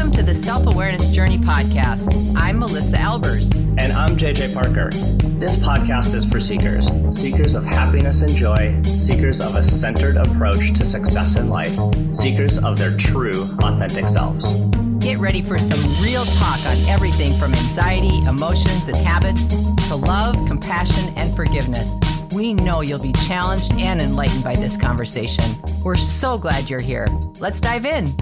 Welcome to the Self-Awareness Journey podcast. I'm Melissa Albers. And I'm JJ Parker. This podcast is for seekers of happiness and joy, seekers of a centered approach to success in life, seekers of their true, authentic selves. Get ready for some real talk on everything from anxiety, emotions, and habits to love, compassion, and forgiveness. We know you'll be challenged and enlightened by this conversation. We're so glad you're here. Let's dive in.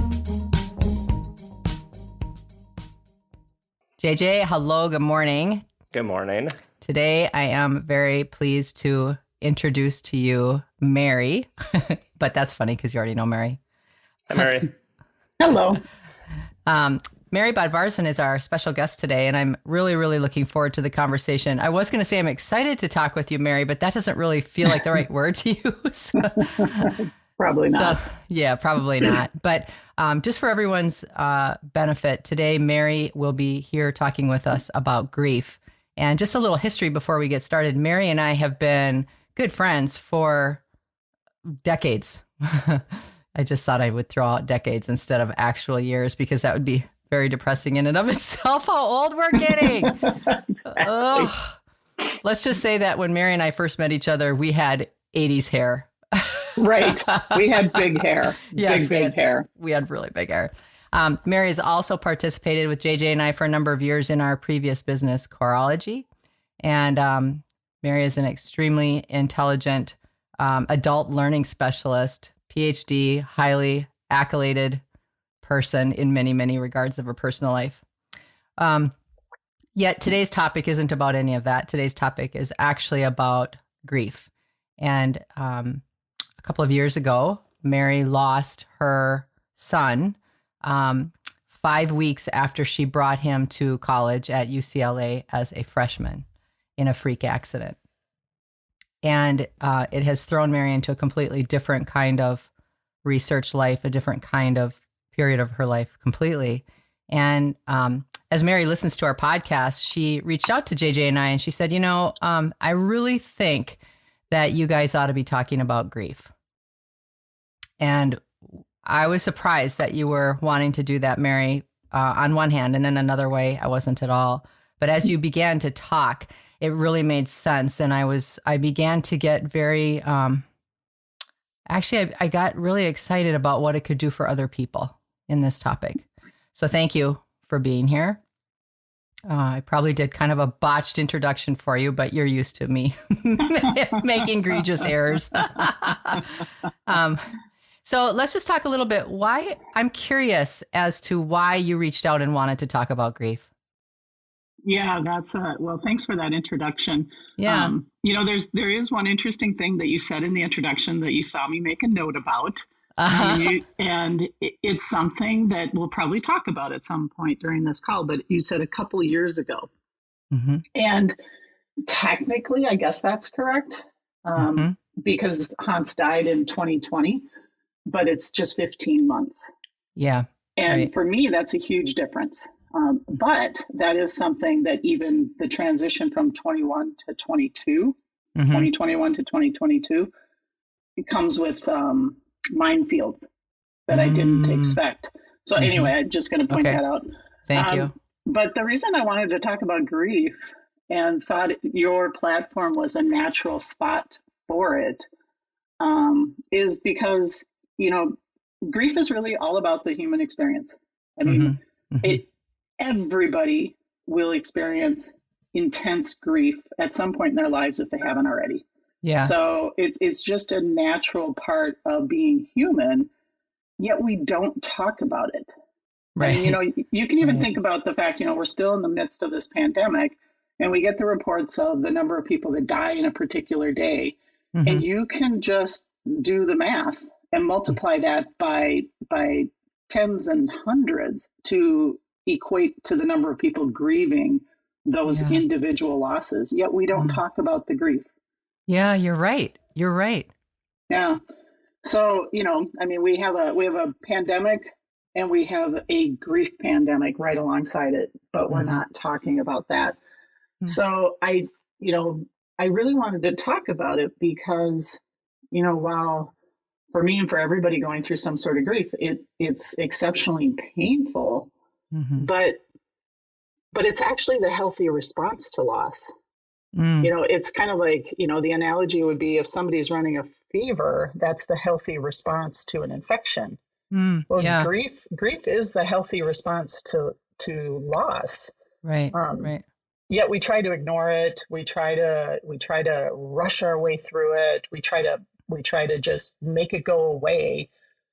JJ, hello, good morning. Good morning. Today, I am very pleased to introduce to you Mary, but that's funny because you already know Mary. Hi, Mary. Hello. Mary Bodvarsson is our special guest today, and I'm really, really looking forward to the conversation. I was going to say I'm excited to talk with you, Mary, but that doesn't really feel like the right word to use. Probably not. So, yeah, probably not. But just for everyone's benefit, today Mary will be here talking with us about grief. And just a little history before we get started. Mary and I have been good friends for decades. I just thought I would throw out decades instead of actual years because that would be very depressing in and of itself how old we're getting. Exactly. Let's just say that when Mary and I first met each other, we had 80s hair. Right. We had big hair. Yes, big hair. We had really big hair. Mary has also participated with JJ and I for a number of years in our previous business, Coreology. And Mary is an extremely intelligent adult learning specialist, PhD, highly accoladed person in many, many regards of her personal life. Yet today's topic isn't about any of that. Today's topic is actually about grief. And a couple of years ago, Mary lost her son 5 weeks after she brought him to college at UCLA as a freshman in a freak accident. And it has thrown Mary into a completely different kind of research life, a different kind of period of her life completely. And as Mary listens to our podcast, she reached out to JJ and I, and she said, I really think that you guys ought to be talking about grief. And I was surprised that you were wanting to do that, Mary, on one hand, and then another way, I wasn't at all. But as you began to talk, it really made sense. And I began to get very, I got really excited about what it could do for other people in this topic. So thank you for being here. I probably did kind of a botched introduction for you, but you're used to me making egregious errors. So let's just talk a little bit. I'm curious as to why you reached out and wanted to talk about grief. Yeah, well, thanks for that introduction. Yeah. There is one interesting thing that you said in the introduction that you saw me make a note about. And it's something that we'll probably talk about at some point during this call, but you said a couple of years ago. Mm-hmm. And technically, I guess that's correct, because Hans died in 2020, but it's just 15 months. Yeah. And right. For me, that's a huge difference. But that is something that even the transition from 21 to 22, 2021 to 2022, it comes with minefields that I didn't expect. So anyway, I'm just going to point that out. Thank you. But the reason I wanted to talk about grief and thought your platform was a natural spot for it is because, grief is really all about the human experience. I mean, everybody will experience intense grief at some point in their lives if they haven't already. Yeah. So it's just a natural part of being human, yet we don't talk about it. Right. And, you can even think about the fact, we're still in the midst of this pandemic and we get the reports of the number of people that die in a particular day. And you can just do the math and multiply that by tens and hundreds to equate to the number of people grieving those individual losses. Yet we don't talk about the grief. Yeah, you're right. You're right. Yeah. So, we have a pandemic and we have a grief pandemic right alongside it, but we're not talking about that. So I really wanted to talk about it because, while for me and for everybody going through some sort of grief, it's exceptionally painful. Mm-hmm. but it's actually the healthy response to loss. It's kind of like, the analogy would be if somebody's running a fever, that's the healthy response to an infection. Well, Yeah. grief is the healthy response to loss. Right. Right. Yet we try to ignore it. We try to rush our way through it. We try to just make it go away.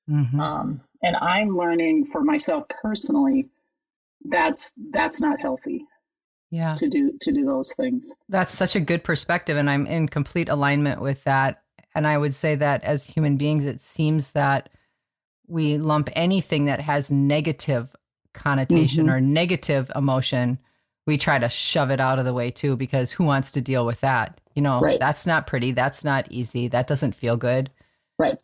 Mm-hmm. And I'm learning for myself personally, that's not healthy. Yeah. To do those things. That's such a good perspective, and I'm in complete alignment with that. And I would say that as human beings, it seems that we lump anything that has negative connotation or negative emotion, we try to shove it out of the way too, because who wants to deal with that? Right. That's not pretty. That's not easy. That doesn't feel good. Right.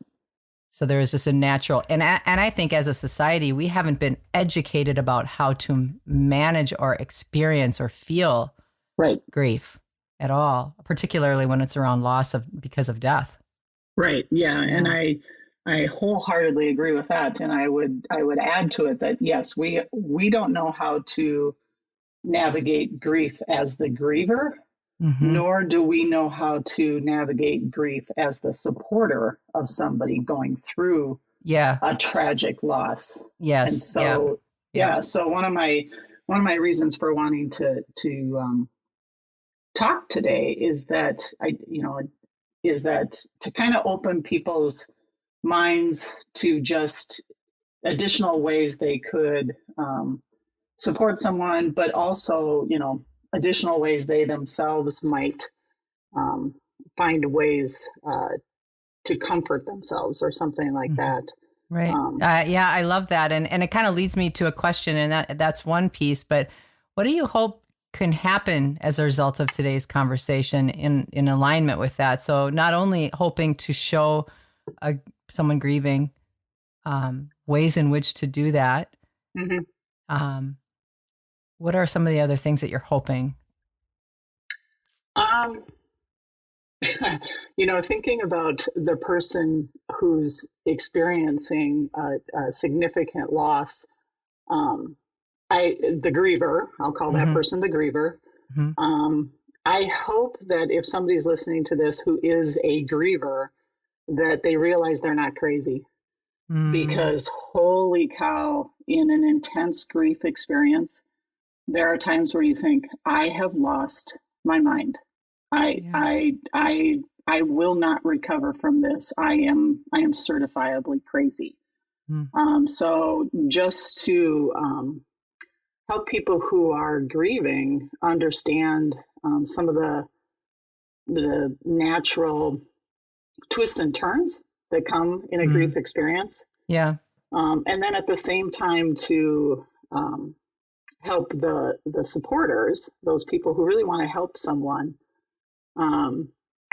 So there is just a natural, and I think as a society, we haven't been educated about how to manage or experience or feel grief at all, particularly when it's around loss because of death. Right. Yeah. And I wholeheartedly agree with that. And I would add to it that yes, we don't know how to navigate grief as the griever. Nor do we know how to navigate grief as the supporter of somebody going through a tragic loss. Yes. And so, so one of my reasons for wanting to talk today is that to kind of open people's minds to just additional ways they could support someone, but also, additional ways they themselves might find ways to comfort themselves or something like that. Right. I love that. And it kind of leads me to a question, and that's one piece, but what do you hope can happen as a result of today's conversation in alignment with that? So not only hoping to show someone grieving ways in which to do that, what are some of the other things that you're hoping? Thinking about the person who's experiencing a significant loss, the griever, I'll call that person the griever. I hope that if somebody's listening to this who is a griever, that they realize they're not crazy. Because holy cow, in an intense grief experience, there are times where you think, I have lost my mind. I will not recover from this. I am certifiably crazy. So just to help people who are grieving understand some of the natural twists and turns that come in a grief experience. Yeah. And then at the same time to help the supporters, those people who really want to help someone,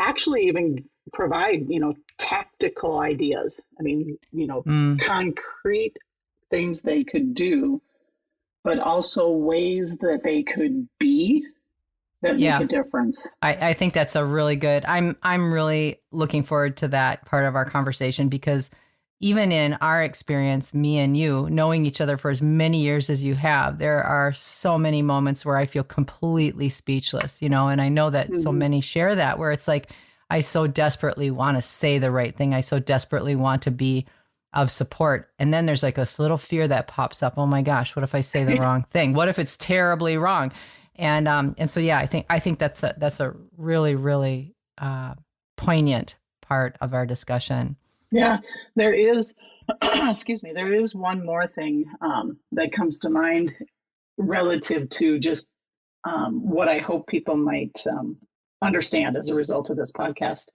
actually even provide, tactical ideas. I mean, concrete things they could do, but also ways that they could be that make a difference. I think that's a really good, I'm really looking forward to that part of our conversation, because even in our experience, me and you, knowing each other for as many years as you have, there are so many moments where I feel completely speechless, and I know that so many share that, where it's like, I so desperately want to say the right thing. I so desperately want to be of support. And then there's like this little fear that pops up. Oh my gosh, what if I say the wrong thing? What if it's terribly wrong? And so, yeah, I think that's a really, really poignant part of our discussion. Yeah, there is, there is one more thing that comes to mind relative to just what I hope people might understand as a result of this podcast.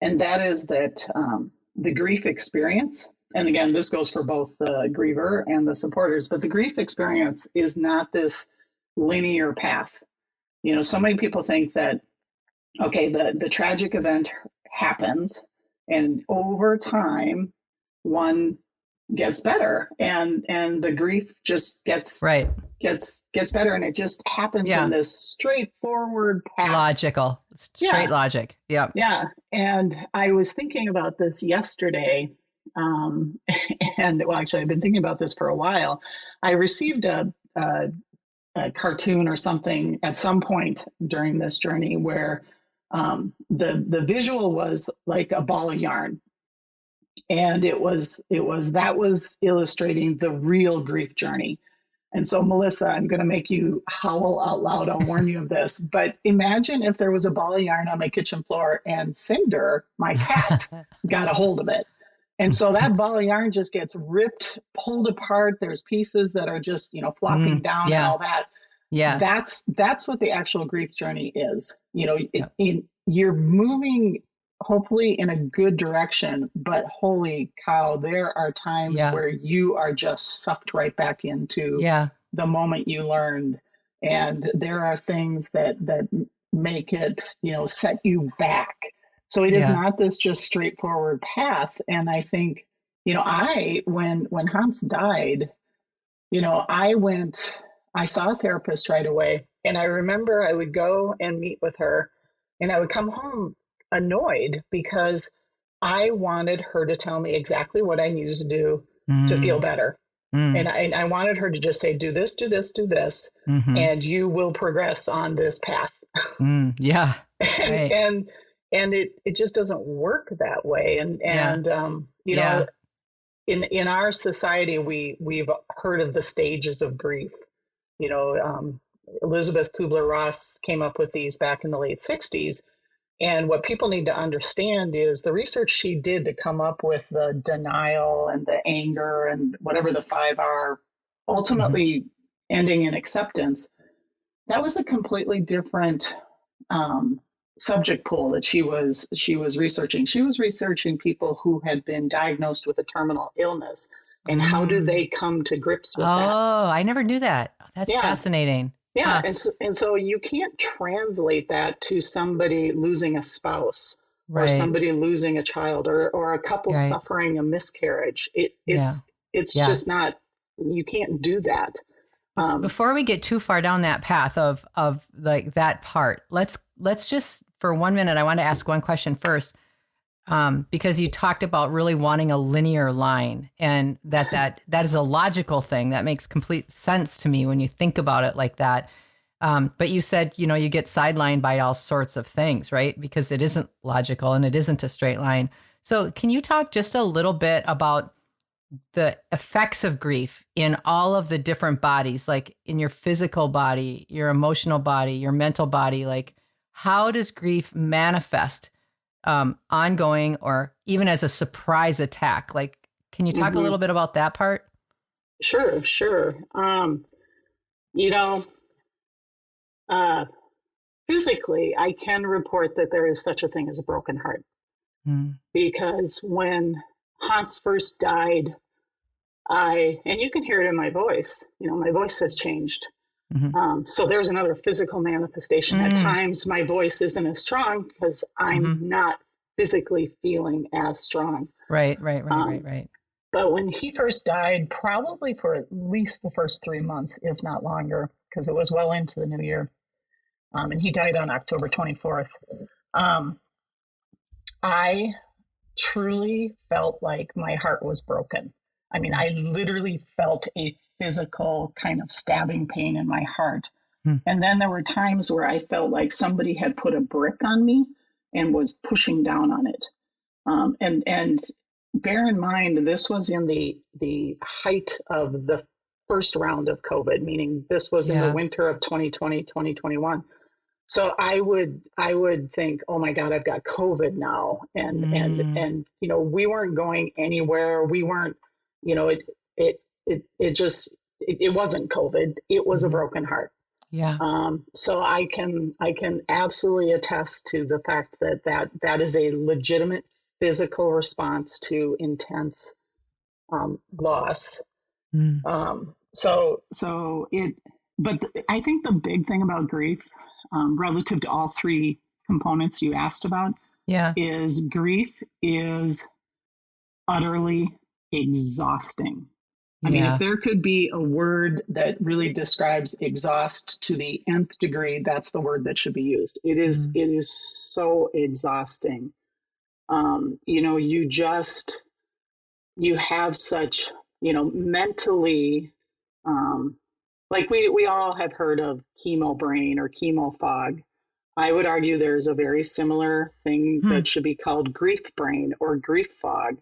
And that is that the grief experience, and again, this goes for both the griever and the supporters, but the grief experience is not this linear path. So many people think that, okay, the tragic event happens, and over time, one gets better, and the grief just gets better, and it just happens in this straightforward path. Logical, straight logic. Yeah. Yeah. And I was thinking about this yesterday, um, and well, actually, I've been thinking about this for a while. I received a cartoon or something at some point during this journey where the visual was like a ball of yarn, and it was that was illustrating the real grief journey. And so, Melissa, I'm going to make you howl out loud. I'll warn you of this. But imagine if there was a ball of yarn on my kitchen floor and Cinder, my cat, got a hold of it. And so that ball of yarn just gets ripped, pulled apart. There's pieces that are just, flopping down and all that. Yeah. That's what the actual grief journey is. You're moving hopefully in a good direction, but holy cow, there are times where you are just sucked right back into the moment you learned. And there are things that make it, set you back. So it is not this just straightforward path. And I think, when Hans died, I saw a therapist right away. And I remember I would go and meet with her, and I would come home annoyed because I wanted her to tell me exactly what I needed to do to feel better. And I wanted her to just say, do this, do this, do this, and you will progress on this path. Yeah. And it just doesn't work that way. And in our society, we've heard of the stages of grief. Elizabeth Kubler-Ross came up with these back in the late 60s. And what people need to understand is the research she did to come up with the denial and the anger and whatever the 5 are, ultimately ending in acceptance. That was a completely different subject pool that she was researching. She was researching people who had been diagnosed with a terminal illness and how do they come to grips with that. Oh, I never knew that. That's fascinating. Yeah, and so you can't translate that to somebody losing a spouse or somebody losing a child or a couple suffering a miscarriage. It's just not. You can't do that. Before we get too far down that path of like that part, let's just for 1 minute. I want to ask one question first, because you talked about really wanting a linear line, and that is a logical thing that makes complete sense to me when you think about it like that. But you said, you get sidelined by all sorts of things, right? Because it isn't logical and it isn't a straight line. So can you talk just a little bit about the effects of grief in all of the different bodies, like in your physical body, your emotional body, your mental body? Like, how does grief manifest ongoing or even as a surprise attack? Like, can you talk a little bit about that part? Sure. Physically, I can report that there is such a thing as a broken heart. Because when Hans first died, and you can hear it in my voice, my voice has changed. So there's another physical manifestation. At times my voice isn't as strong because I'm not physically feeling as strong. Right. But when he first died, probably for at least the first 3 months, if not longer, because it was well into the new year, and he died on October 24th, I truly felt like my heart was broken. I mean, I literally felt a physical kind of stabbing pain in my heart. And then there were times where I felt like somebody had put a brick on me and was pushing down on it. And bear in mind, this was in the height of the first round of COVID, meaning this was in the winter of 2020, 2021. So I would think, oh my God, I've got COVID now. And we weren't going anywhere. We weren't, it wasn't COVID. It was a broken heart. Yeah. So I can absolutely attest to the fact that is a legitimate physical response to intense loss. But I think the big thing about grief, relative to all 3 components you asked about, is grief is utterly exhausting. I mean, if there could be a word that really describes exhaust to the nth degree, that's the word that should be used. It is so exhausting. you have such, mentally, like we all have heard of chemo brain or chemo fog. I would argue there's a very similar thing Hmm. that should be called grief brain or grief fog.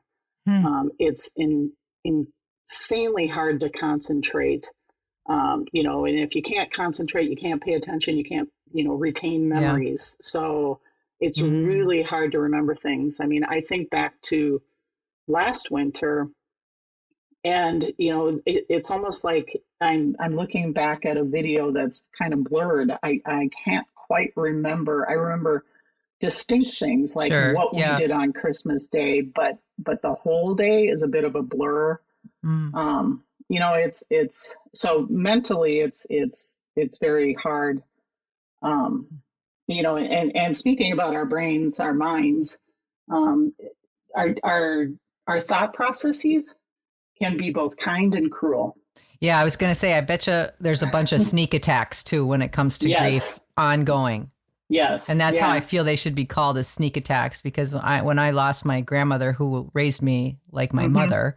Hmm. It's insanely hard to concentrate. And if you can't concentrate, you can't pay attention, you can't, retain memories. Yeah. So it's really hard to remember things. I mean, I think back to last winter, and it's almost like I'm looking back at a video that's kind of blurred. I can't quite remember. I remember distinct things like what we did on Christmas Day, but the whole day is a bit of a blur. It's so mentally it's very hard. And speaking about our brains, our minds, our thought processes can be both kind and cruel. Yeah, I was going to say, I bet you there's a bunch of sneak attacks too when it comes to grief ongoing. Yes. And that's how I feel they should be called, as sneak attacks, because when I lost my grandmother who raised me like my mother,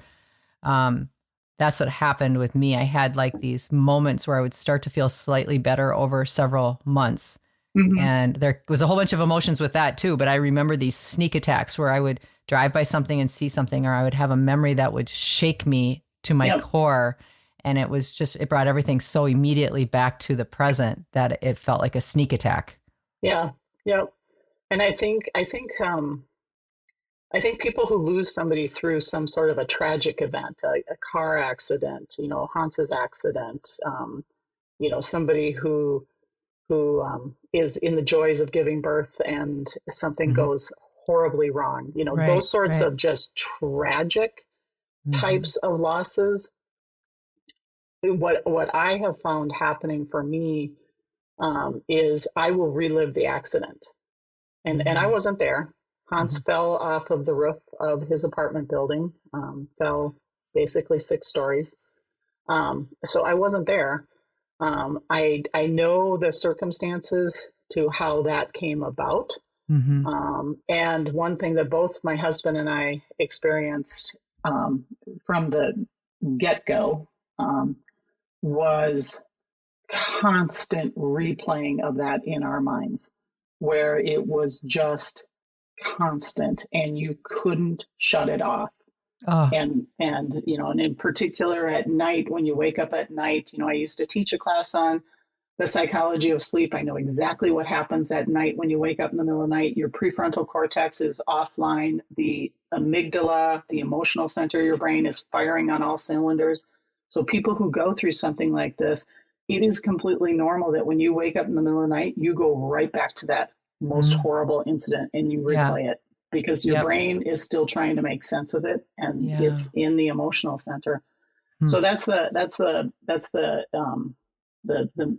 that's what happened with me. I had like these moments where I would start to feel slightly better over several months. And there was a whole bunch of emotions with that too. But I remember these sneak attacks where I would drive by something and see something, or I would have a memory that would shake me to my core. And it was just, it brought everything so immediately back to the present that it felt like a sneak attack. Yeah. Yep. And I think people who lose somebody through some sort of a tragic event, a car accident, Hans's accident, somebody who is in the joys of giving birth and something goes horribly wrong, those sorts of just tragic types of losses. What I have found happening for me is I will relive the accident. And I wasn't there. Hans fell off of the roof of his apartment building, fell basically 6 stories. So I wasn't there. I know the circumstances to how that came about. And one thing that both my husband and I experienced from the get-go was constant replaying of that in our minds, where it was just constant and you couldn't shut it off. And in particular at night, when you wake up at night, I used to teach a class on the psychology of sleep. I know exactly what happens at night when you wake up in the middle of the night. Your prefrontal cortex is offline. The amygdala, the emotional center of your brain, is firing on all cylinders. So people who go through something like this, it is completely normal that when you wake up in the middle of the night, you go right back to that most horrible incident and you replay it, because your brain is still trying to make sense of it, and it's in the emotional center. So that's the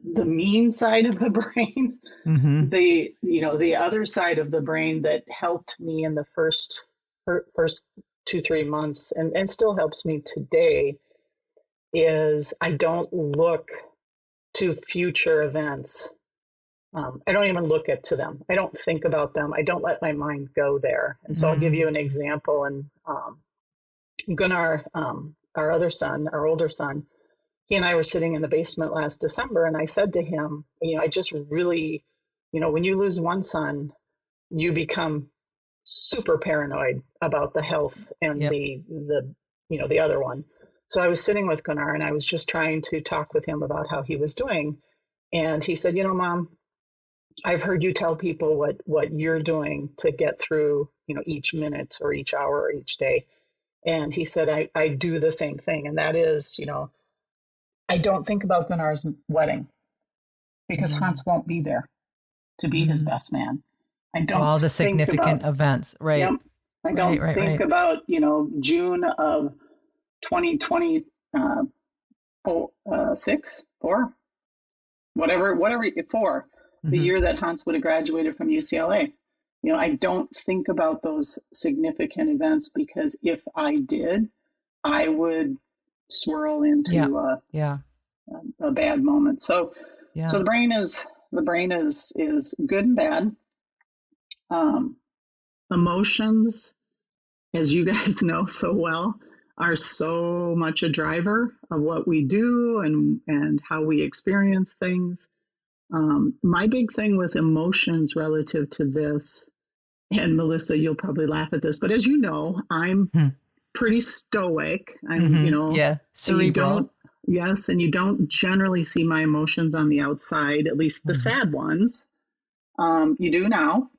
mean side of the brain. The other side of the brain that helped me in the first 2-3 months and still helps me today is I don't look to future events. I don't even look to them. I don't think about them. I don't let my mind go there. And so I'll give you an example. And Gunnar, our other son, our older son, he and I were sitting in the basement last December, and I said to him, I just really, when you lose one son, you become super paranoid about the health and the other one. So I was sitting with Gunnar and I was just trying to talk with him about how he was doing. And he said, Mom, I've heard you tell people what you're doing to get through, each minute or each hour or each day. And he said, I do the same thing. And that is, I don't think about Gunnar's wedding because Hans won't be there to be his best man. I don't so all the significant events, right? Yep, I don't think about, June of 2020, 4, the year that Hans would have graduated from UCLA. I don't think about those significant events, because if I did, I would swirl into a bad moment. So the brain is good and bad. Emotions, as you guys know so well, are so much a driver of what we do and how we experience things. My big thing with emotions relative to this, and Melissa, you'll probably laugh at this, but as you know, I'm pretty stoic. I'm, Yeah. Cerebral. Yes. And you don't generally see my emotions on the outside, at least the sad ones. You do now.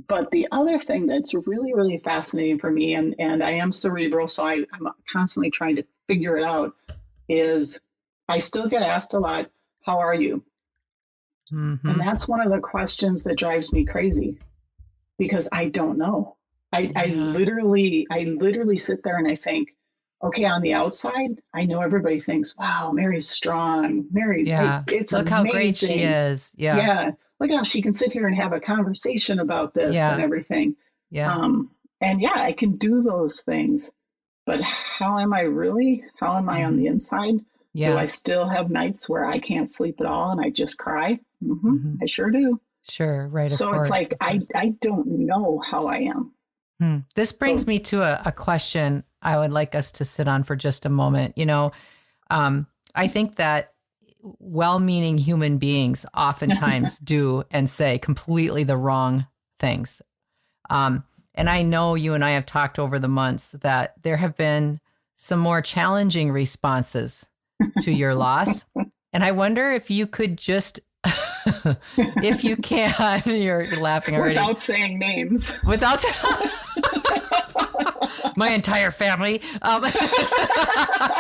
But the other thing that's really, really fascinating for me, and I am cerebral, so I'm constantly trying to figure it out, is I still get asked a lot, how are you? And that's one of the questions that drives me crazy because I don't know. I literally sit there and I think, okay, on the outside, I know everybody thinks, wow, Mary's strong. Mary's, it's look amazing. how great she is. Yeah. Look how she can sit here and have a conversation about this and everything. Yeah. And I can do those things, but how am I really? How am I on the inside? Yeah. Do I still have nights where I can't sleep at all and I just cry? I sure do. Sure. Right. So it's like, I don't know how I am. This brings me to a question I would like us to sit on for just a moment. I think that well-meaning human beings oftentimes do and say completely the wrong things. And I know you and I have talked over the months that there have been some more challenging responses to your loss. And I wonder if you could just, if you can, you're laughing already. Without saying names. Without my entire family.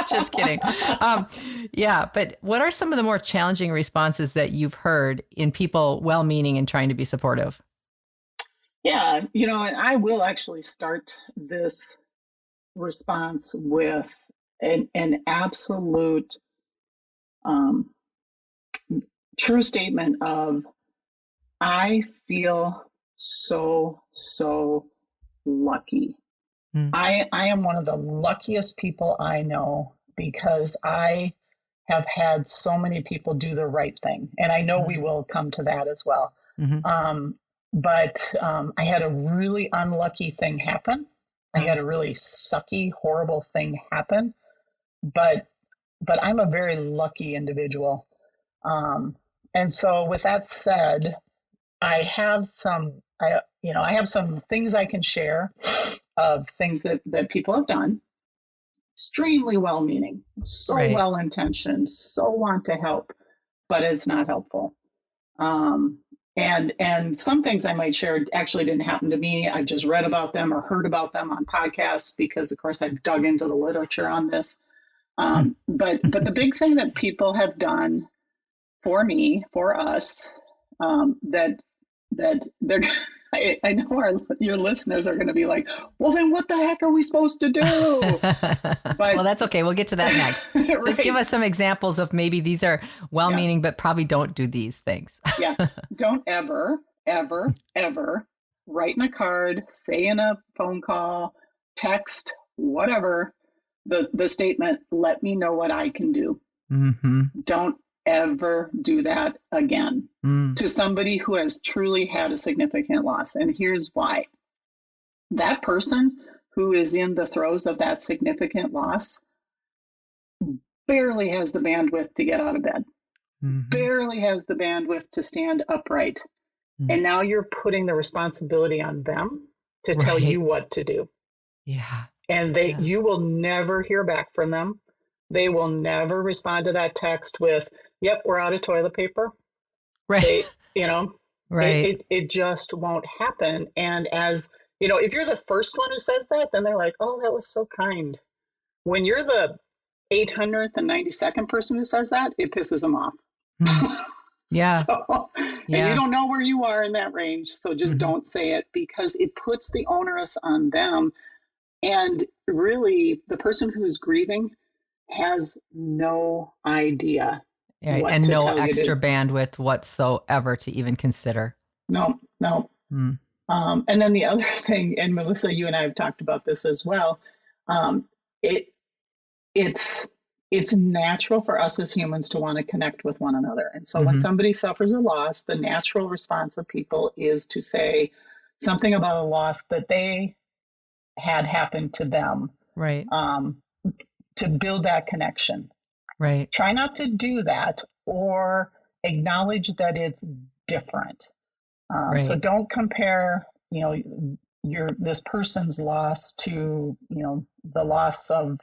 Just kidding. But what are some of the more challenging responses that you've heard in people well-meaning and trying to be supportive? Yeah, and I will actually start this response with an absolute true statement of, I feel so lucky. I am one of the luckiest people I know because I have had so many people do the right thing. And I know we will come to that as well. But I had a really unlucky thing happen. I had a really sucky, horrible thing happen. But I'm a very lucky individual. And so with that said, I have some things I can share of things that people have done, extremely well-meaning, so well-intentioned, so want to help, but it's not helpful. And some things I might share actually didn't happen to me. I just read about them or heard about them on podcasts because, of course, I've dug into the literature on this. But the big thing that people have done for me, for us, that they're, I know your listeners are going to be like, well, then what the heck are we supposed to do? But, well, that's okay. We'll get to that next. Just give us some examples of maybe these are well-meaning, but probably don't do these things. Don't ever write in a card, say in a phone call, text, whatever, the statement, let me know what I can do. Don't ever do that again to somebody who has truly had a significant loss. And here's why. That person who is in the throes of that significant loss barely has the bandwidth to get out of bed, barely has the bandwidth to stand upright. And now you're putting the responsibility on them to tell you what to do. And you will never hear back from them. They will never respond to that text with, yep, we're out of toilet paper. It just won't happen. And as, if you're the first one who says that, then they're like, oh, that was so kind. When you're the 892nd person who says that, it pisses them off. And you don't know where you are in that range. So just don't say it because it puts the onus on them. And really, the person who's grieving has no idea. And no extra bandwidth whatsoever to even consider. No. And then the other thing, and Melissa, you and I have talked about this as well. It's natural for us as humans to want to connect with one another. And so when somebody suffers a loss, the natural response of people is to say something about a loss that they had happened to them, Right. to build that connection. Right. Try not to do that, or acknowledge that it's different. So Right. don't compare, this person's loss to, the loss of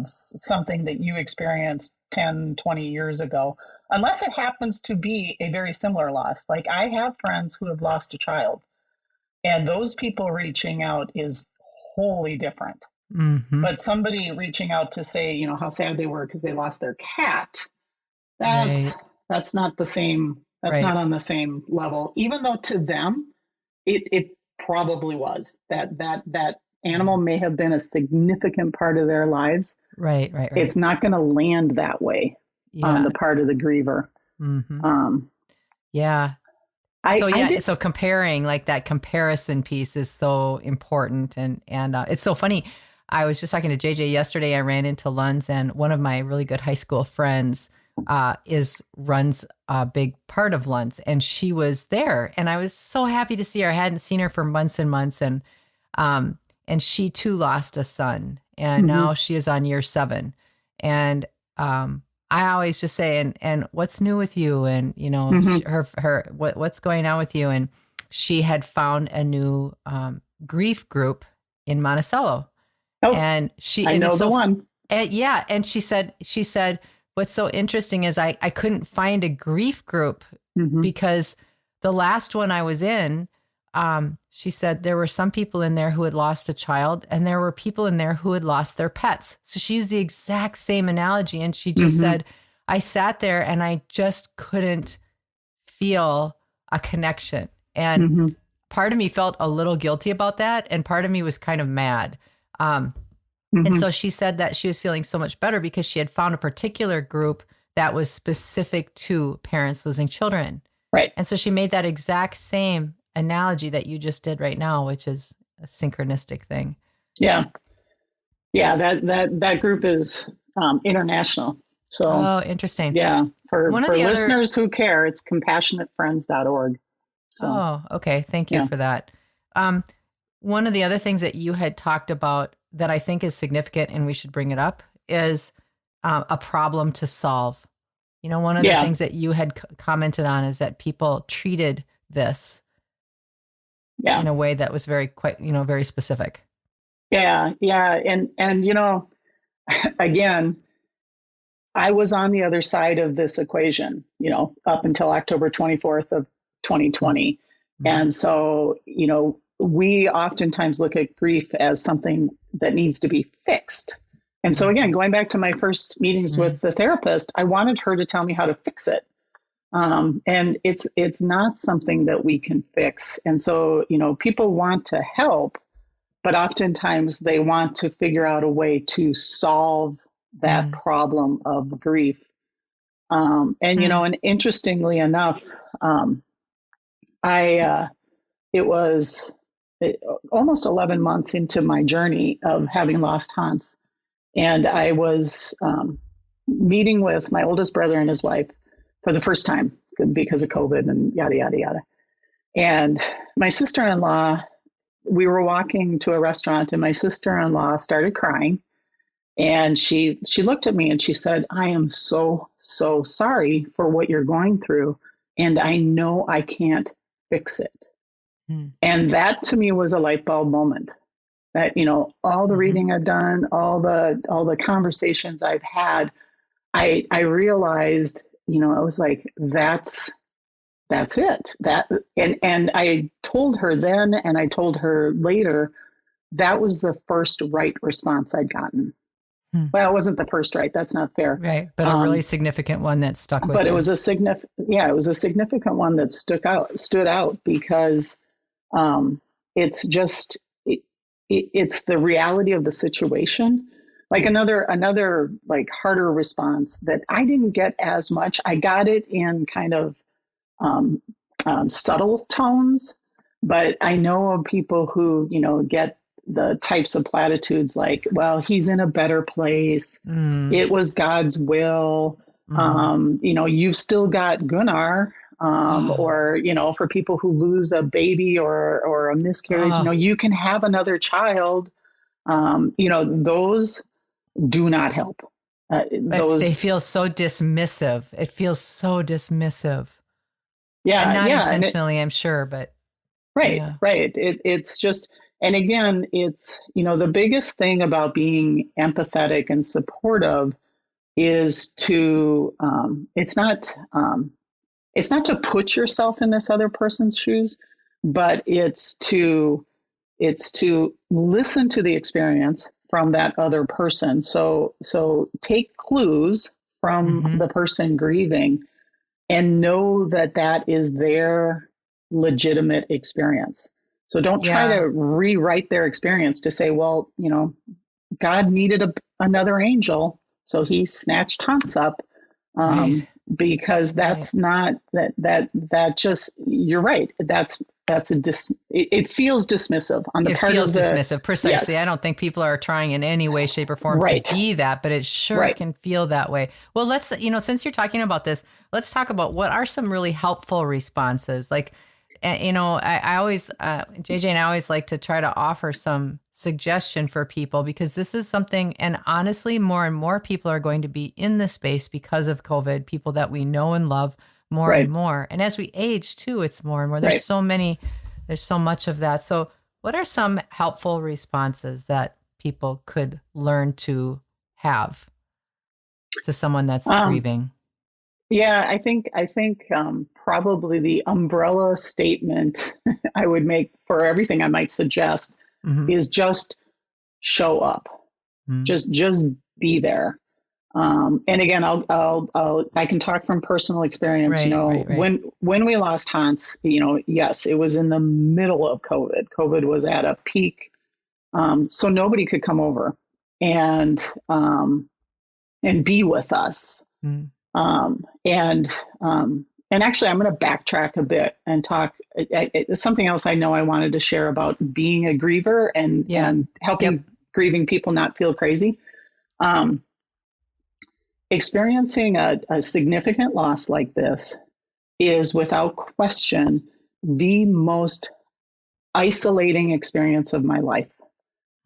something that you experienced 10, 20 years ago, unless it happens to be a very similar loss. Like, I have friends who have lost a child, and those people reaching out is wholly different. Mm-hmm. But somebody reaching out to say, how sad they were because they lost their cat, Right. that's not the same. That's Right. not on the same level, even though to them, it probably was. That animal may have been a significant part of their lives. Right. Right. Right. It's not going to land that way on Yeah. the part of the griever. Mm-hmm. Yeah. So comparing, like, that comparison piece is so important. And it's so funny. I was just talking to JJ yesterday. I ran into Lunds, and one of my really good high school friends runs a big part of Lunds, and she was there, and I was so happy to see her. I hadn't seen her for months and months, and she too lost a son, and now she is on year 7. And I always just say, and what's new with you? And, what's going on with you? And she had found a new grief group in Monticello. Oh, and I know the one. Yeah. And she said, what's so interesting is I couldn't find a grief group because the last one I was in, she said there were some people in there who had lost a child, and there were people in there who had lost their pets. So she used the exact same analogy. And she just said, I sat there and I just couldn't feel a connection. And part of me felt a little guilty about that, and part of me was kind of mad. And so she said that she was feeling so much better because she had found a particular group that was specific to parents losing children. Right. And so she made that exact same analogy that you just did right now, which is a synchronistic thing. Yeah. Yeah. That group is international. So, oh, interesting. Yeah. For listeners who care, it's compassionatefriends.org. So, oh, okay. Thank you for that. One of the other things that you had talked about that I think is significant, and we should bring it up, is a problem to solve. One of the things that you had commented on is that people treated this in a way that was very specific. Yeah. Yeah. And again, I was on the other side of this equation, up until October 24th of 2020. And so, we oftentimes look at grief as something that needs to be fixed. And so again, going back to my first meetings with the therapist, I wanted her to tell me how to fix it. And it's not something that we can fix. And so, people want to help, but oftentimes they want to figure out a way to solve that problem of grief. And interestingly enough, it was almost 11 months into my journey of having lost Hans. And I was meeting with my oldest brother and his wife for the first time because of COVID and yada, yada, yada. And my sister-in-law, we were walking to a restaurant, and my sister-in-law started crying. And she looked at me and she said, I am so, so sorry for what you're going through. And I know I can't fix it. And that to me was a light bulb moment. That, all the reading I've done, all the conversations I've had, I realized, I was like, that's it. And I told her then, and I told her later, that was the first right response I'd gotten. Well, it wasn't the first right. That's not fair. Right. But a really significant one that stuck with you. But it was a significant one that stood out because it's just, it's the reality of the situation. Like another like harder response that I didn't get as much. I got it in kind of subtle tones, but I know of people who, get the types of platitudes like, well, he's in a better place. It was God's will. You've still got Gunnar. Or, for people who lose a baby or a miscarriage, you can have another child. Those do not help. They feel so dismissive. It feels so dismissive. Yeah, and not yeah, intentionally, I'm sure, but right, yeah. right. It's just, and again, it's, the biggest thing about being empathetic and supportive is to, it's not to put yourself in this other person's shoes, but it's to listen to the experience from that other person. So take clues from the person grieving and know that that is their legitimate experience. So don't try to rewrite their experience to say, well, God needed another angel, so he snatched Hans up. Right. Because that's not that just, you're right. It feels dismissive on the part of the. It feels dismissive, precisely. Yes. I don't think people are trying in any way, shape, or form Right. to be that, but it sure can feel that way. Well, let's, since you're talking about this, let's talk about what are some really helpful responses. Like, I always, JJ and I always like to try to offer some suggestion for people, because this is something, and honestly, more and more people are going to be in this space because of COVID, people that we know and love more and more. And as we age too, it's more and more. There's so much of that. So what are some helpful responses that people could learn to have to someone that's grieving? Yeah, I think probably the umbrella statement I would make for everything I might suggest is just show up. Just be there. And again, I can talk from personal experience. Right. When we lost Hans, yes, it was in the middle of COVID. COVID was at a peak, so nobody could come over and be with us. And actually, I'm going to backtrack a bit and talk. Something else I know I wanted to share about being a griever and helping grieving people not feel crazy. Experiencing a significant loss like this is without question the most isolating experience of my life.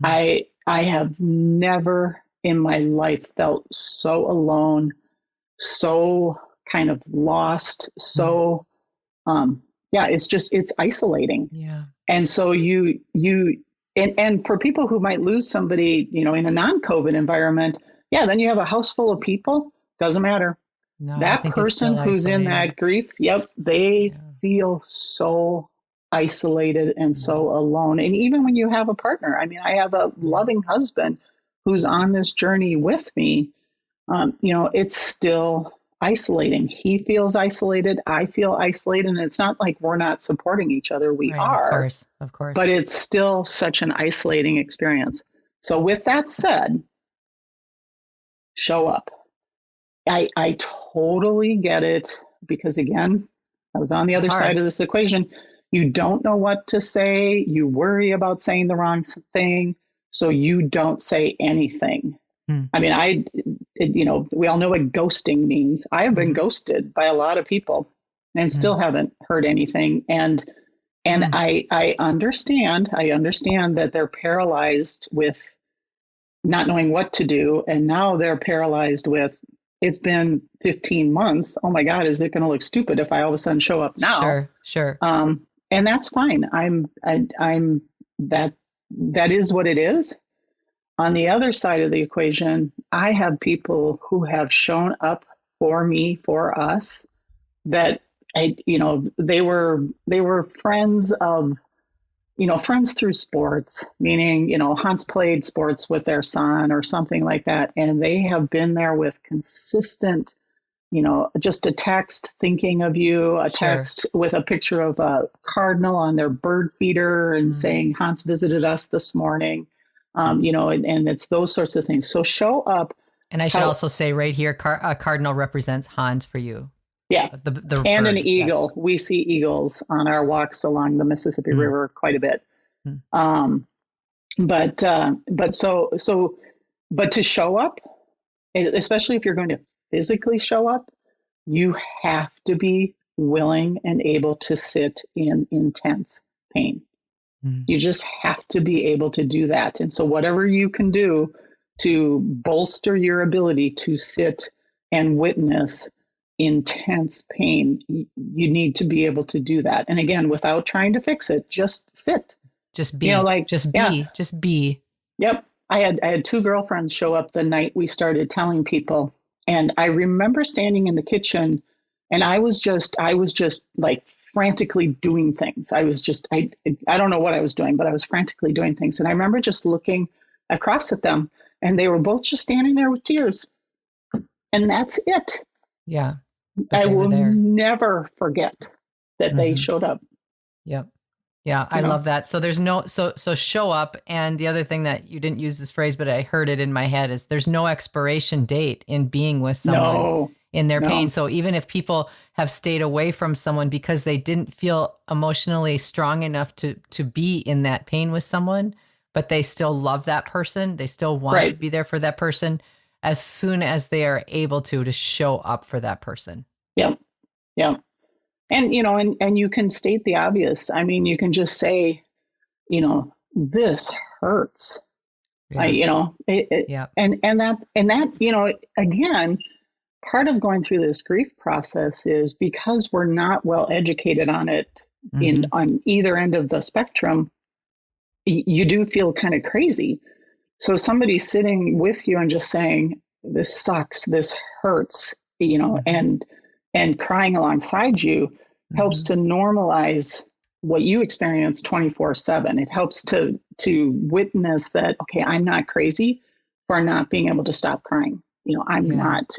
I have never in my life felt so alone, so kind of lost, so it's isolating. Yeah. And so and for people who might lose somebody, in a non-COVID environment, then you have a house full of people, doesn't matter. No, that person who's in that grief, they feel so isolated and so alone. And even when you have a partner, I mean, I have a loving husband who's on this journey with me. It's still isolating. He feels isolated. I feel isolated. And it's not like we're not supporting each other. We are. Of course. But it's still such an isolating experience. So with that said, show up. I totally get it, because again, I was on the other side of this equation. You don't know what to say. You worry about saying the wrong thing, so you don't say anything. I mean, we all know what ghosting means. I have been ghosted by a lot of people and still haven't heard anything. And I understand that they're paralyzed with not knowing what to do. And now they're paralyzed with, it's been 15 months. Oh my God, is it going to look stupid if I all of a sudden show up now? Sure. And that's fine. I'm that is what it is. On the other side of the equation, I have people who have shown up for me, for us, that they were friends of, friends through sports, meaning, Hans played sports with their son or something like that. And they have been there with consistent, just a text thinking of you, a text with a picture of a cardinal on their bird feeder and saying, Hans visited us this morning. And it's those sorts of things. So show up. And I should also say right here, a cardinal represents Hans for you. Yeah. The and bird, an eagle. Yes. We see eagles on our walks along the Mississippi River quite a bit. But to show up, especially if you're going to physically show up, you have to be willing and able to sit in intense pain. You just have to be able to do that. And so whatever you can do to bolster your ability to sit and witness intense pain, you need to be able to do that. And again, without trying to fix it, just sit. Just be. Just be. Yep. I had two girlfriends show up the night we started telling people. And I remember standing in the kitchen, and I was just like frantically doing things. I don't know what I was doing, but I was frantically doing things. And I remember just looking across at them, and they were both just standing there with tears. And that's it. Yeah. I will never forget that they showed up. Yep. Yeah, I love that. So there's so show up. And the other thing that you didn't use this phrase, but I heard it in my head, is there's no expiration date in being with someone in their pain. So even if people have stayed away from someone because they didn't feel emotionally strong enough to be in that pain with someone, but they still love that person, they still want to be there for that person, as soon as they are able to show up for that person. Yep. Yeah. And, and you can state the obvious. I mean, you can just say, this hurts. Yeah. And that, again, part of going through this grief process is because we're not well educated on it on either end of the spectrum, you do feel kind of crazy. So somebody sitting with you and just saying, this sucks, this hurts, and crying alongside you helps to normalize what you experience 24/7. It helps to witness that, okay, I'm not crazy for not being able to stop crying. I'm not,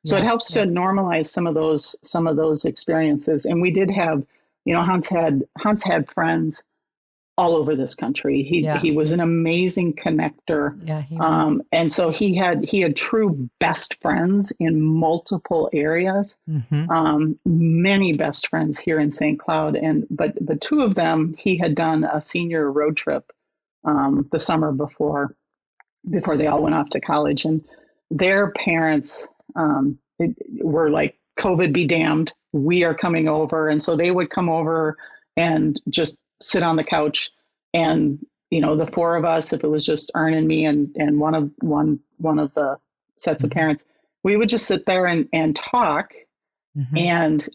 so it helps to normalize some of those experiences. And we did have, Hans had friends all over this country. He was an amazing connector. Yeah, he was. And so he had true best friends in multiple areas. Many best friends here in St. Cloud, but the two of them, he had done a senior road trip the summer before they all went off to college, and their parents were like, COVID be damned, we are coming over. And so they would come over and just sit on the couch, and the four of us, if it was just Ern and me and one of the sets of parents, we would just sit there and talk and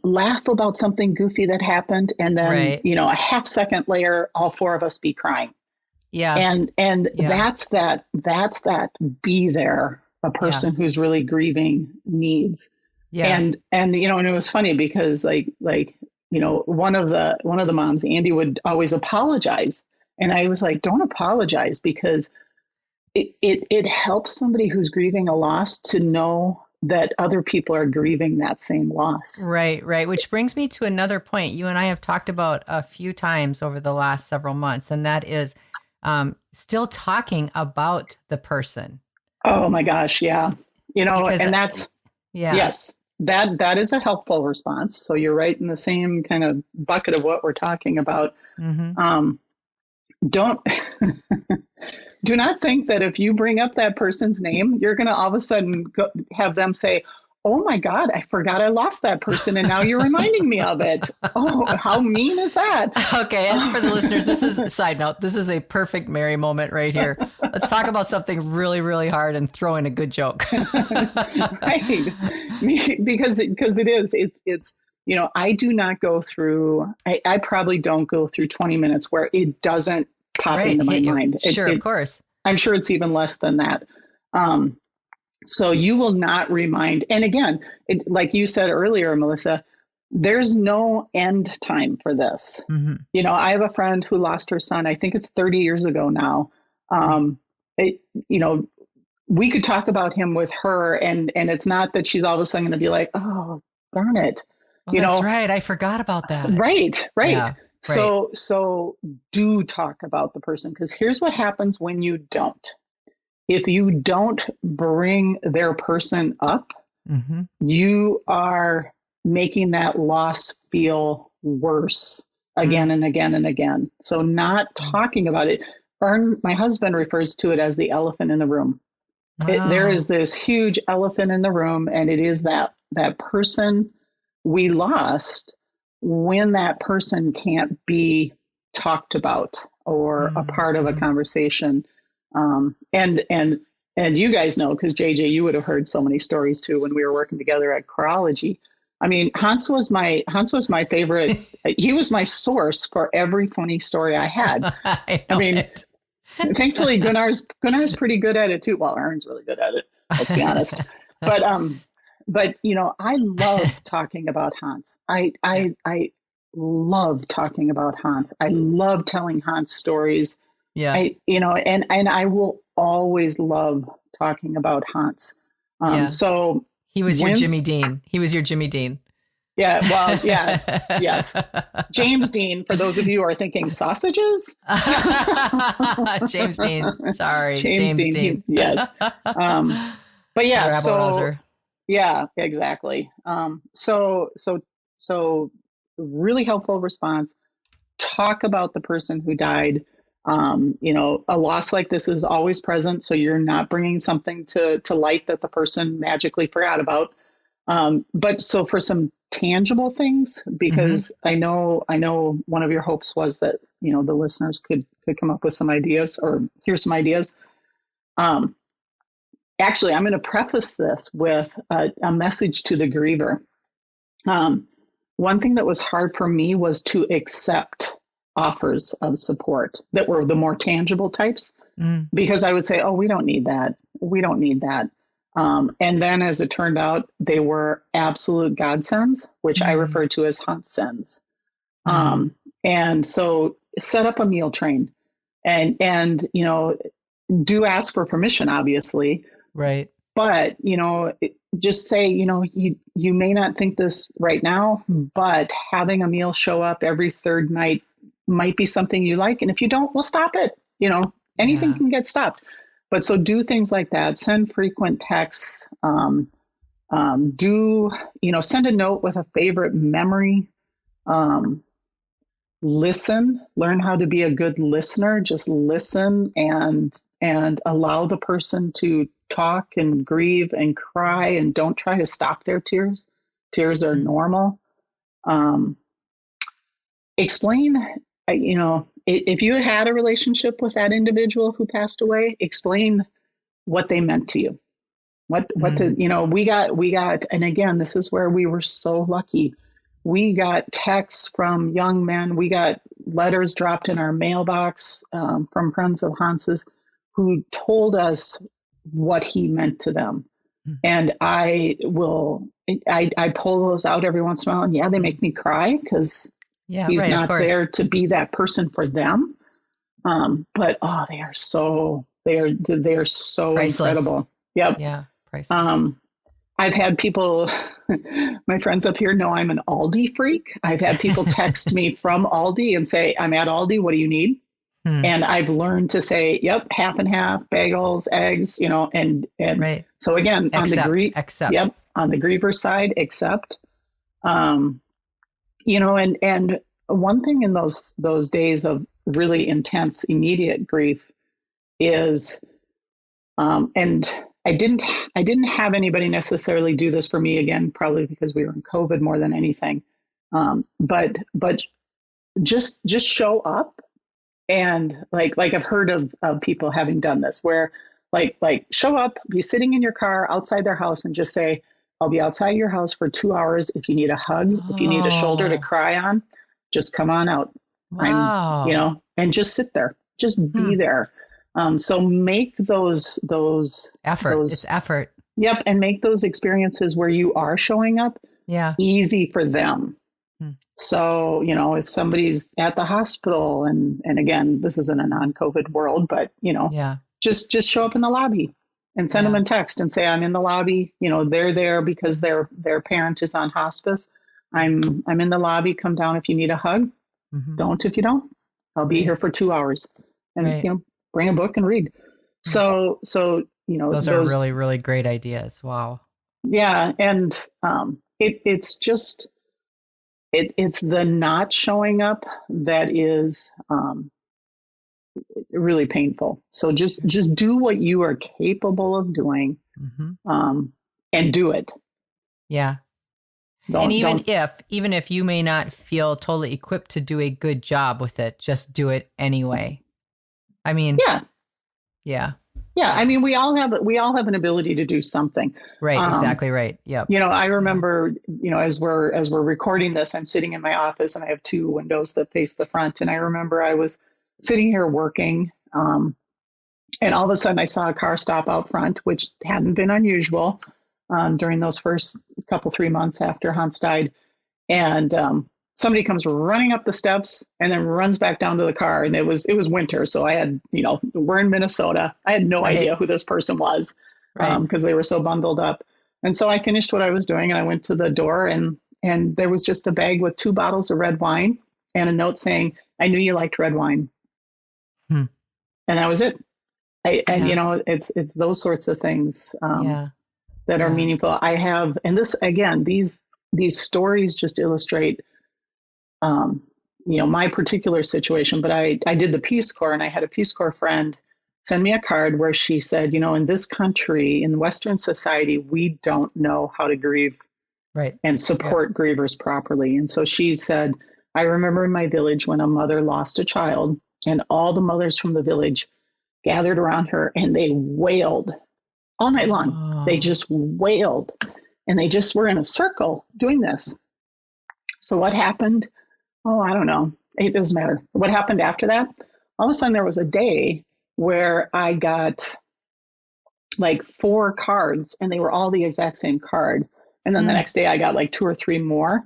laugh about something goofy that happened, and then a half second later, all four of us be crying. And that's that be there a person who's really grieving needs. And it was funny because one of the moms, Andy, would always apologize. And I was like, don't apologize, because it helps somebody who's grieving a loss to know that other people are grieving that same loss. Right. Which brings me to another point you and I have talked about a few times over the last several months, and that is still talking about the person. Oh my gosh. Yeah. Because, and that's, yes. That is a helpful response. So you're right in the same kind of bucket of what we're talking about. Do not think that if you bring up that person's name, you're going to all of a sudden have them say, oh my God, I forgot I lost that person, and now you're reminding me of it. Oh, how mean is that? Okay, and for the listeners, this is a side note. This is a perfect Mary moment right here. Let's talk about something really, really hard and throw in a good joke. Right, because it is. It's I do not go through. I probably don't go through 20 minutes where it doesn't pop into my mind. Sure, of course. I'm sure it's even less than that. So you will not remind. And again, like you said earlier, Melissa, there's no end time for this. I have a friend who lost her son. I think it's 30 years ago now. We could talk about him with her, and it's not that she's all of a sudden going to be like, oh, darn it. That's right. I forgot about that. Right. Yeah, So do talk about the person, because here's what happens when you don't. If you don't bring their person up, you are making that loss feel worse again and again and again. So not talking about it. My husband refers to it as the elephant in the room. There is this huge elephant in the room, and it is that person we lost. When that person can't be talked about or a part of a conversation. And you guys know, because JJ, you would have heard so many stories too when we were working together at Chorology. I mean, Hans was my favorite. He was my source for every funny story I had. I mean, thankfully Gunnar's pretty good at it too. Well, Aaron's really good at it. Let's be honest. But I love talking about Hans. I love talking about Hans. I love telling Hans stories. Yeah. And I will always love talking about Hans. So he was your Jimmy Dean. He was your Jimmy Dean. Yeah. Well, yeah. Yes. James Dean, for those of you who are thinking sausages. James Dean. Sorry. James Dean. Yes. But yeah. Yeah, exactly. So really helpful response. Talk about the person who died. A loss like this is always present, so you're not bringing something to light that the person magically forgot about. But so for some tangible things, because I know one of your hopes was that the listeners could come up with some ideas or hear some ideas. Actually, I'm going to preface this with a message to the griever. One thing that was hard for me was to accept offers of support that were the more tangible types, because I would say, oh, we don't need that. We don't need that. And then as it turned out, they were absolute godsends, which I refer to as hunt sends. And so set up a meal train and do ask for permission, obviously. Right. But, just say, you may not think this right now, but having a meal show up every third night might be something you like. And if you don't, we'll stop it. Anything can get stopped. But so do things like that. Send frequent texts. Send a note with a favorite memory. Listen, learn how to be a good listener. Just listen and allow the person to talk and grieve and cry, and don't try to stop their tears. Tears are normal. Explain, if you had a relationship with that individual who passed away, explain what they meant to you. We got, and again, this is where we were so lucky. We got texts from young men. We got letters dropped in our mailbox from friends of Hans's who told us what he meant to them. And I pull those out every once in a while, and they make me cry because he's not there to be that person for them. But they are so priceless. Incredible. Yep. Yeah. Priceless. I've had people, my friends up here know I'm an Aldi freak. I've had people text me from Aldi and say, I'm at Aldi. What do you need? And I've learned to say, yep, half and half, bagels, eggs, and right. So again, accept. On the griever side, accept. And one thing in those days of really intense, immediate grief is, and I didn't have anybody necessarily do this for me, again, probably because we were in COVID more than anything. But just show up. And like I've heard of people having done this, where like show up, be sitting in your car outside their house and just say, I'll be outside your house for 2 hours. If you need a hug, if you need a shoulder to cry on, just come on out. Wow. And just sit there, just be there. So make those effort. It's effort. Yep. And make those experiences where you are showing up easy for them. So, if somebody's at the hospital and again, this isn't a non-COVID world, but, just show up in the lobby and send them a text and say, I'm in the lobby. They're there because their parent is on hospice. I'm in the lobby. Come down if you need a hug. Don't if you don't. I'll be here for 2 hours and, bring a book and read. So, those are really, really great ideas. Wow. Yeah. And it's just... It's the not showing up that is really painful. So just do what you are capable of doing, and do it. Yeah. And even if you may not feel totally equipped to do a good job with it, just do it anyway. I mean, yeah. I mean, we all have an ability to do something. Right. Exactly. Right. Yep. I remember, as we're recording this, I'm sitting in my office and I have two windows that face the front. And I remember I was sitting here working, and all of a sudden I saw a car stop out front, which hadn't been unusual during those first 3 months after Hans died. And somebody comes running up the steps and then runs back down to the car. And it was winter. So I had, we're in Minnesota. I had no idea who this person was because they were so bundled up. And so I finished what I was doing and I went to the door and there was just a bag with 2 bottles of red wine and a note saying, "I knew you liked red wine." And that was it. And it's those sorts of things that are meaningful. I have, and this, again, these stories just illustrate, my particular situation, but I did the Peace Corps and I had a Peace Corps friend send me a card where she said, in this country, in Western society, we don't know how to grieve and support grievers properly. And so she said, "I remember in my village when a mother lost a child and all the mothers from the village gathered around her and they wailed all night long." Oh. They just wailed and they just were in a circle doing this. So what happened? Oh, I don't know. It doesn't matter. What happened after that? All of a sudden there was a day where I got like 4 cards and they were all the exact same card. And then the next day I got like 2 or 3 more.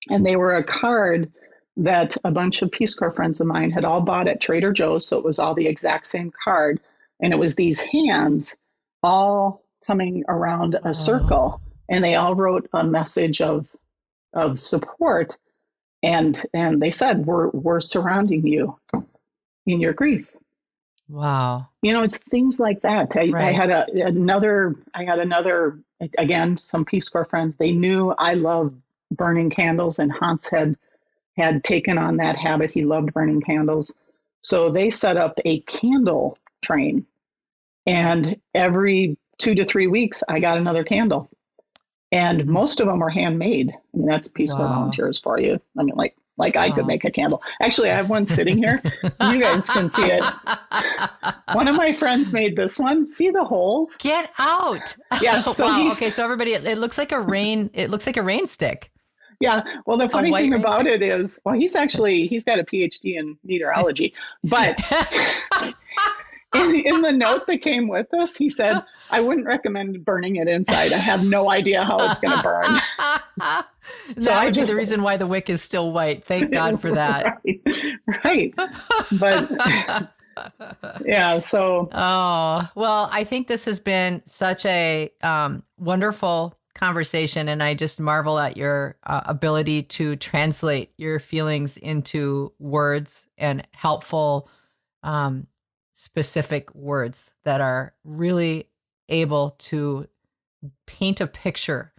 And they were a card that a bunch of Peace Corps friends of mine had all bought at Trader Joe's. So it was all the exact same card. And it was these hands all coming around a circle. And they all wrote a message of support. And they said, we're surrounding you in your grief. Wow. It's things like that. I had another, again, some Peace Corps friends. They knew I loved burning candles, and Hans had taken on that habit. He loved burning candles. So they set up a candle train, and every 2 to 3 weeks, I got another candle. And most of them were handmade. I mean, that's Peace Corps volunteers for you. I mean, like I could make a candle. Actually, I have one sitting here. You guys can see it. One of my friends made this one. See the holes? Get out. Yeah. So okay. So everybody, it looks like a rain stick. Yeah. Well, the funny thing about it is, he's got a PhD in meteorology, but in the note that came with this, he said, "I wouldn't recommend burning it inside. I have no idea how it's going to burn." That would be the reason why the wick is still white. Thank God for that. Right. But yeah, so. Oh, well, I think this has been such a wonderful conversation, and I just marvel at your ability to translate your feelings into words and helpful, specific words that are really able to paint a picture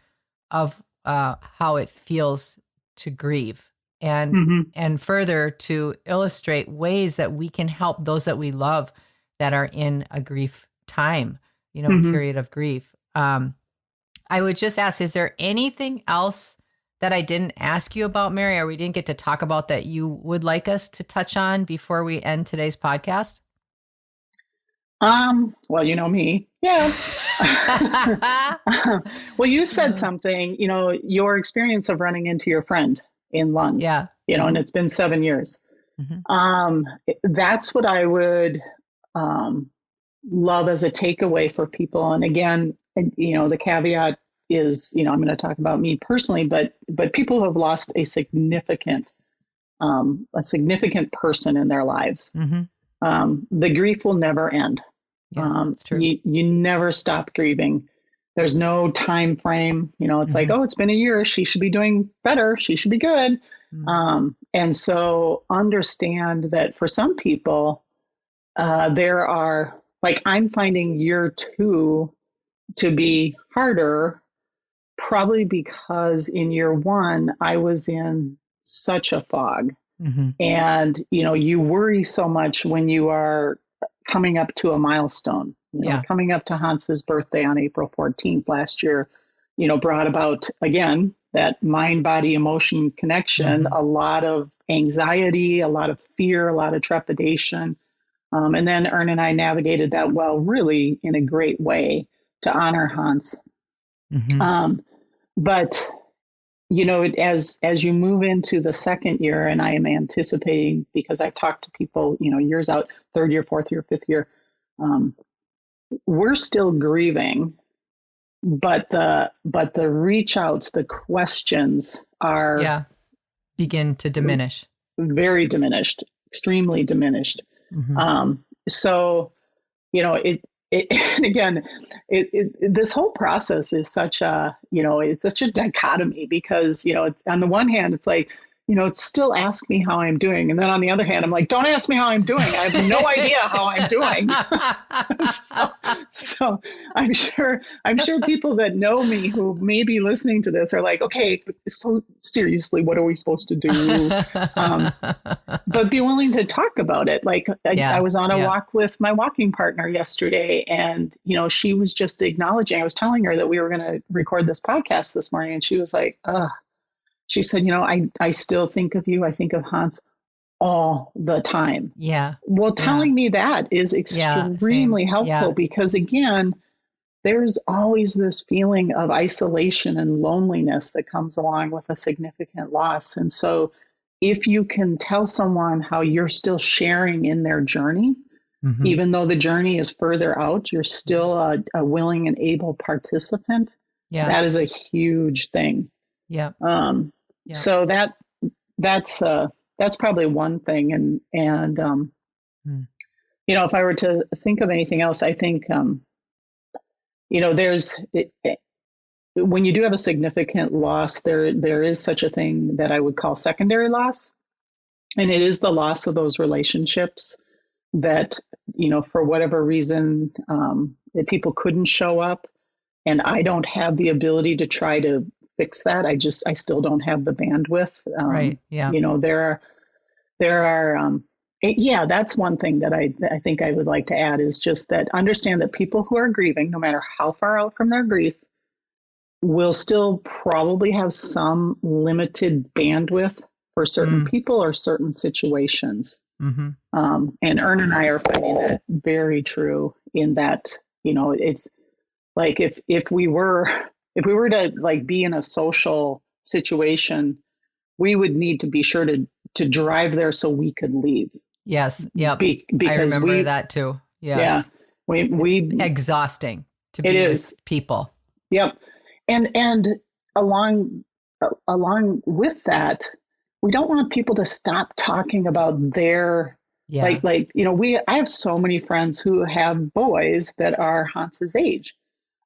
of how it feels to grieve, and further to illustrate ways that we can help those that we love that are in a grief time, period of grief. I would just ask, is there anything else that I didn't ask you about, Mary, or we didn't get to talk about that you would like us to touch on before we end today's podcast? Well, you know me. Yeah. Well, you said something, your experience of running into your friend in Lund. Yeah. And it's been 7 years. That's what I would love as a takeaway for people. And again, the caveat is, I'm going to talk about me personally, but people who have lost a significant person in their lives. The grief will never end. Yes, that's true. You never stop grieving. There's no time frame. It's like, it's been a year. She should be doing better. She should be good. And so understand that for some people, there are, like, I'm finding year 2 to be harder, probably because in year 1, I was in such a fog. And, you worry so much when you are coming up to a milestone, coming up to Hans's birthday on April 14th last year. brought about, again, that mind, body, emotion connection, a lot of anxiety, a lot of fear, a lot of trepidation. And then Ern and I navigated that really in a great way to honor Hans. But, as you move into the second year, and I am anticipating, because I've talked to people, years out, third year, fourth year, fifth year, we're still grieving, but the reach outs, the questions are begin to diminish. Very diminished, extremely diminished. So, and again, this whole process is such a, it's such a dichotomy, because, it's, on the one hand, it's like, it's still ask me how I'm doing. And then on the other hand, I'm like, don't ask me how I'm doing. I have no idea how I'm doing. so I'm sure people that know me who may be listening to this are like, okay, so seriously, what are we supposed to do? But be willing to talk about it. Like I was on a walk with my walking partner yesterday, and, she was just acknowledging, I was telling her that we were going to record this podcast this morning, and she was like, she said, I still think of you. I think of Hans all the time. Yeah. Well, telling me that is extremely helpful, because, again, there's always this feeling of isolation and loneliness that comes along with a significant loss. And so if you can tell someone how you're still sharing in their journey, even though the journey is further out, you're still a willing and able participant. Yeah. That is a huge thing. Yeah. So that's probably one thing. And if I were to think of anything else, I think, when you do have a significant loss, there is such a thing that I would call secondary loss. And it is the loss of those relationships that, for whatever reason, that people couldn't show up. And I don't have the ability to try to fix that. I still don't have the bandwidth. Right. Yeah. There are, that's one thing that I think I would like to add, is just that understand that people who are grieving, no matter how far out from their grief, will still probably have some limited bandwidth for certain people or certain situations. And Ern and I are finding that very true, in that, it's like, if we were to like be in a social situation, we would need to be sure to drive there so we could leave. Yes. Yep. Because I remember that too. Yes. Yeah. It's exhausting to be with people. Yep. And along with that, we don't want people to stop talking about their, I have so many friends who have boys that are Hans's age.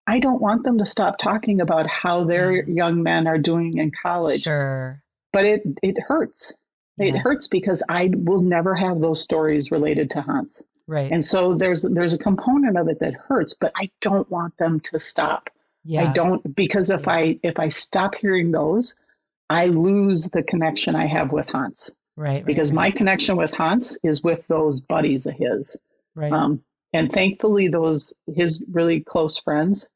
I don't want them to stop talking about how their young men are doing in college. Sure. But it hurts. It hurts because I will never have those stories related to Hans. Right. And so there's a component of it that hurts, but I don't want them to stop. Yeah. I don't, because if I stop hearing those, I lose the connection I have with Hans. Right. Because my connection with Hans is with those buddies of his. Right. And thankfully, his really close friends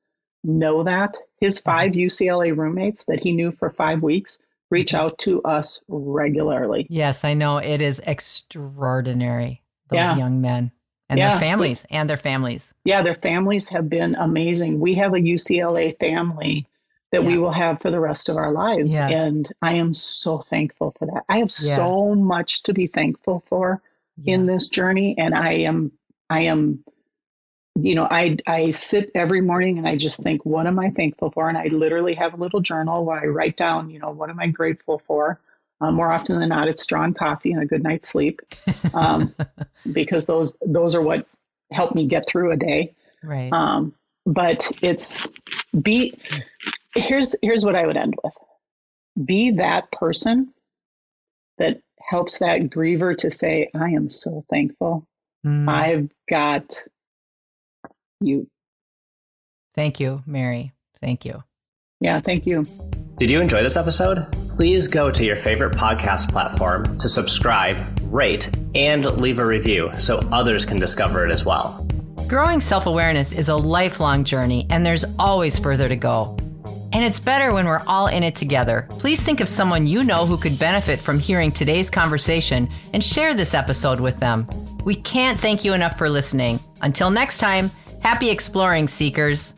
know that. His 5 UCLA roommates that he knew for 5 weeks reach out to us regularly. Yes, I know. It is extraordinary. Those young men and their families Yeah, their families have been amazing. We have a UCLA family that we will have for the rest of our lives. Yes. And I am so thankful for that. I have so much to be thankful for in this journey. And I sit every morning and I just think, what am I thankful for? And I literally have a little journal where I write down, what am I grateful for? More often than not, it's strong coffee and a good night's sleep, because those are what help me get through a day. Right. But here's what I would end with. Be that person that helps that griever to say, I am so thankful. I've got you. Thank you, Mary. Thank you. Yeah, thank you. Did you enjoy this episode? Please go to your favorite podcast platform to subscribe, rate, and leave a review so others can discover it as well. Growing self-awareness is a lifelong journey, and there's always further to go. And it's better when we're all in it together. Please think of someone you know who could benefit from hearing today's conversation and share this episode with them. We can't thank you enough for listening. Until next time, happy exploring, Seekers.